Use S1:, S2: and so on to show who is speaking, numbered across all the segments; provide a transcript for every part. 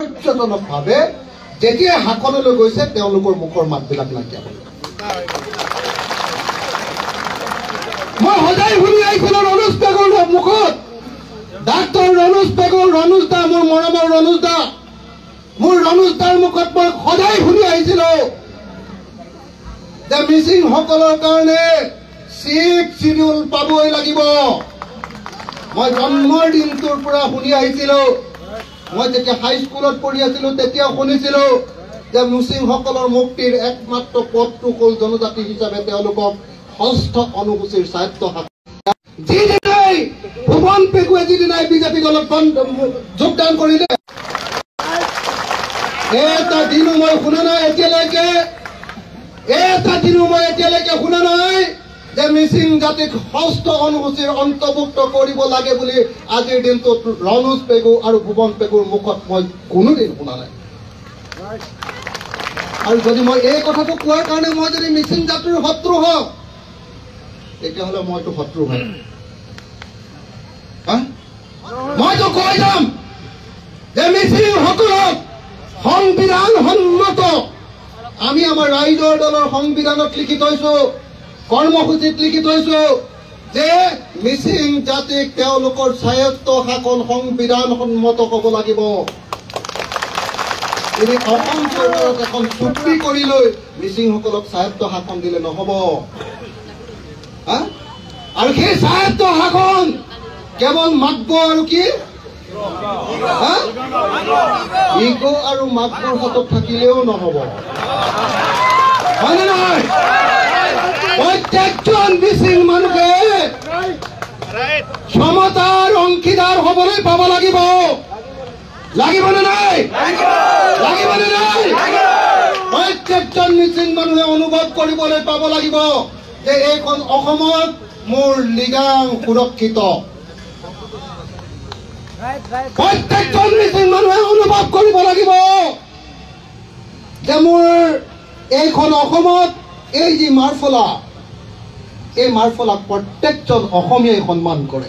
S1: ভাৱে যেতিয়া হাকনলৈ গৈছে তেওঁলোকৰ মুখৰ মাতবিলাক নাইকিয়া হ'ল। মই সদায় শুনি আহিছিলোঁ ৰনোজ পেগুৰ মুখত, ডাক্তৰ ৰনোজ পেগু, ৰনোজ দা, মোৰ মৰমৰ ৰনোজ দা, মোৰ ৰনোজ দাৰ মুখত মই সদায় শুনি আহিছিলোঁ যে মিচিংসকলৰ কাৰণে 6 শিডিউল পাবই লাগিব। মই জন্মৰ দিনটোৰ পৰা শুনি আহিছিলোঁ। মই যেতিয়া হাইস্কুলত পঢ়ি আছিলোঁ তেতিয়াও শুনিছিলোঁ যে মিচিংসকলৰ মুক্তিৰ একমাত্ৰ পথটো হ'ল জনজাতি হিচাপে তেওঁলোকক ষষ্ঠ অনুসূচীৰ স্বায়ত্ব শাসন। যিদিনাই ভুৱন পেগুৱে যিদিনাই বিজেপি দলত যোগদান কৰিলে, এটা দিনো মই শুনা নাই এতিয়ালৈকে, এটা দিনো মই এতিয়ালৈকে শুনা নাই যে মিচিং জাতিক ষষ্ঠ অনুসূচীৰ অন্তৰ্ভুক্ত কৰিব লাগে বুলি আজিৰ দিনটোত ৰনোজ পেগু আৰু ভুৱন পেগুৰ মুখত মই কোনোদিন শুনা নাই। আৰু যদি মই এই কথাটো কোৱাৰ কাৰণে মই যদি মিচিং জাতিৰ শত্ৰু হওঁ, তেতিয়াহ'লে মইতো শত্ৰু হয়। মইতো কৈ যাম যে মিচিংসকলক সংবিধান সন্মত আমি আমাৰ ৰাইজৰ দলৰ সংবিধানত লিখি থৈছো, কৰ্মসূচীত লিখি থৈছো যে মিচিং জাতিক তেওঁলোকৰ স্বায়ত্ত শাসন সংবিধান সন্মত হ'ব লাগিব। তুমি অসম চৰকাৰক এখন চুক্তি কৰি লৈ মিচিংসকলক স্বায়ত্ত শাসন দিলে নহ'ব। আৰু সেই স্বায়ত্ত শাসন কেৱল মাতব আৰু কি ইগো আৰু মাতবোৰ হাতত থাকিলেও নহ'ব, হয়নে নহয়? প্ৰত্যেকজন মিচিং মানুহে ক্ষমতাৰ অংশীদাৰ হ'বলৈ পাব লাগিব। লাগিবনে নাই? লাগিবনে নাই? প্ৰত্যেকজন মিচিং মানুহে অনুভৱ কৰিবলৈ পাব লাগিব যে এইখন অসমত মোৰ লিগাং সুৰক্ষিত। প্ৰত্যেকজন মিচিং মানুহে অনুভৱ কৰিব লাগিব যে মোৰ এইখন অসমত এই যি মাৰফলা, এই মাৰফলাক প্ৰত্যেকজন অসমীয়াই সন্মান কৰে।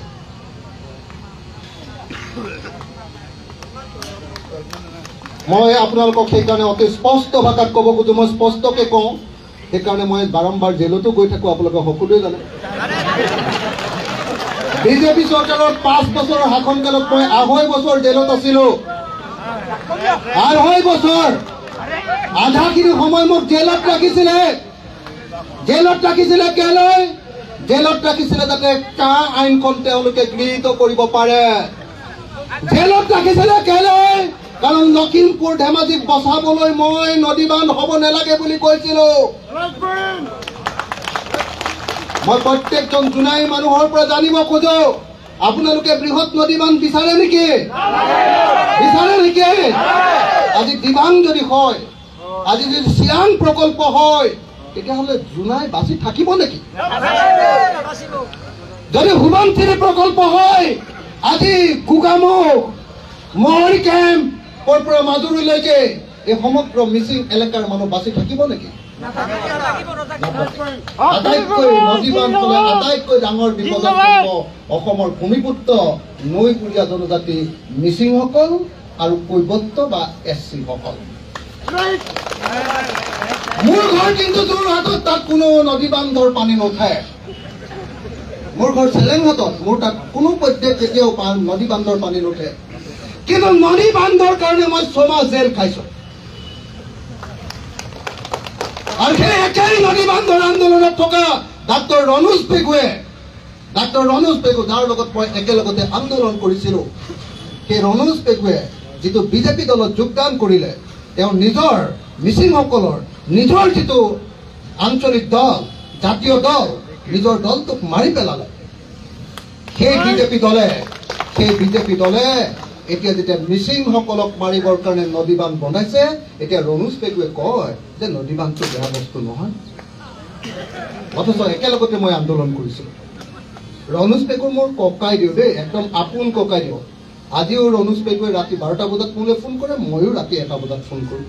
S1: মই আপোনালোকক সেইকাৰণে অতি স্পষ্ট ভাষাত ক'ব খোজো, মই স্পষ্টকে কওঁ, সেইকাৰণে মই বাৰম্বাৰ জেলতো গৈ থাকো, আপোনালোকে সকলোৱে জানে। বিজেপি চৰকাৰৰ 5 বছৰৰ শাসনকালত মই 2.5 বছৰ জেলত আছিলো। 2.5 বছৰ আধাখিনি সময় মোক জেলত ৰাখিছিলে। জেলত ৰাখিছিলে কেলৈ? জেলত ৰাখিছিলে যাতে কা আইনখন তেওঁলোকে গৃহীত কৰিব পাৰে। জেলত ৰাখিছিলে কেলৈ? কাৰণ লখিমপুৰ ধেমাজিক বচাবলৈ মই নদীবান্ধ হ'ব নালাগে বুলি কৈছিলো। মই প্ৰত্যেকজন জোনাই মানুহৰ পৰা জানিব খোজো, আপোনালোকে বৃহৎ নদীবান্ধ বিচাৰে নেকি? বিচাৰে নেকি? আজি দিবাং যদি হয়, আজি যদি চিৰাং প্ৰকল্প হয়, তেতিয়াহ'লে জোনাই বাচি থাকিব নেকি? যদি সোৱণশিৰি প্ৰকল্প হয়, আজি গোগামুখ, মহৰি কেম্পৰ পৰা মাজুলীলৈকে এই সমগ্ৰ মিচিং এলেকাৰ মানুহ বাচি থাকিব নেকি? আটাইতকৈ নদীবান্ধ হ'লে আটাইতকৈ ডাঙৰ বিপদ অসমৰ ভূমিপুত্ৰ নৈকুৰীয়া জনজাতি মিচিংসকল আৰু কৈবত্য বা SC সকল। মোৰ ঘৰ কিন্তু যোৰহাটত, তাত কোনো নদীবান্ধৰ পানী নুঠে। মোৰ ঘৰ চেলেংহাটত, মোৰ তাত কোনো পৰ্যায়ত কেতিয়াও নদীবান্ধৰ পানী নুঠে। কিন্তু নদীবান্ধৰ কাৰণে মই 6 মাহ জেল খাইছো। আৰু সেই একেই নদীবান্ধৰ আন্দোলনত থকা ডাক্তৰ ৰনোজ পেগুৱে, যাৰ লগত মই একেলগতে আন্দোলন কৰিছিলো, সেই ৰনোজ পেগুৱে যিটো বিজেপি দলত যোগদান কৰিলে, তেওঁ নিজৰ মিচিংসকলৰ নিজৰ যিটো আঞ্চলিক দল, জাতীয় দল, নিজৰ দলটোক মাৰি পেলালে। সেই বিজেপি দলে এতিয়া যেতিয়া মিচিংসকলক মাৰিবৰ কাৰণে নদীবান্ধ বনাইছে, এতিয়া ৰনোজ পেগুৱে কয় যে নদীবান্ধটো বেয়া বস্তু নহয়। অথচ একেলগতে মই আন্দোলন কৰিছিলো। ৰনোজ পেগুৰ মোৰ ককাই দিওঁ দেই, একদম আপোন ককাই দিওঁ। আজিও ৰনোজ পেগুৱে ৰাতি 12টা বজাত মোলৈ ফোন কৰে, ময়ো ৰাতি 1টা বজাত ফোন কৰোঁ।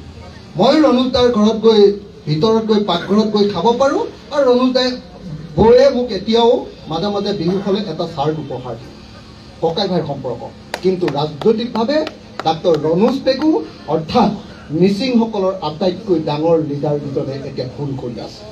S1: মই ৰনোজ দাৰ ঘৰত গৈ, ভিতৰত গৈ, পাকঘৰত গৈ খাব পাৰোঁ। আৰু ৰনোজ দাই বৌয়ে মোক এতিয়াও মাজে মাজে বিহু হ'লে এটা চাৰ্ট উপহাৰ দিয়ে। ককাই ভাইৰ সম্পৰ্ক। কিন্তু ৰাজনৈতিকভাৱে ডাক্তৰ ৰণোজ পেগু অৰ্থাৎ মিচিংসকলৰ আটাইতকৈ ডাঙৰ লিডাৰ দুজনে এতিয়া ভুল কৰি আছে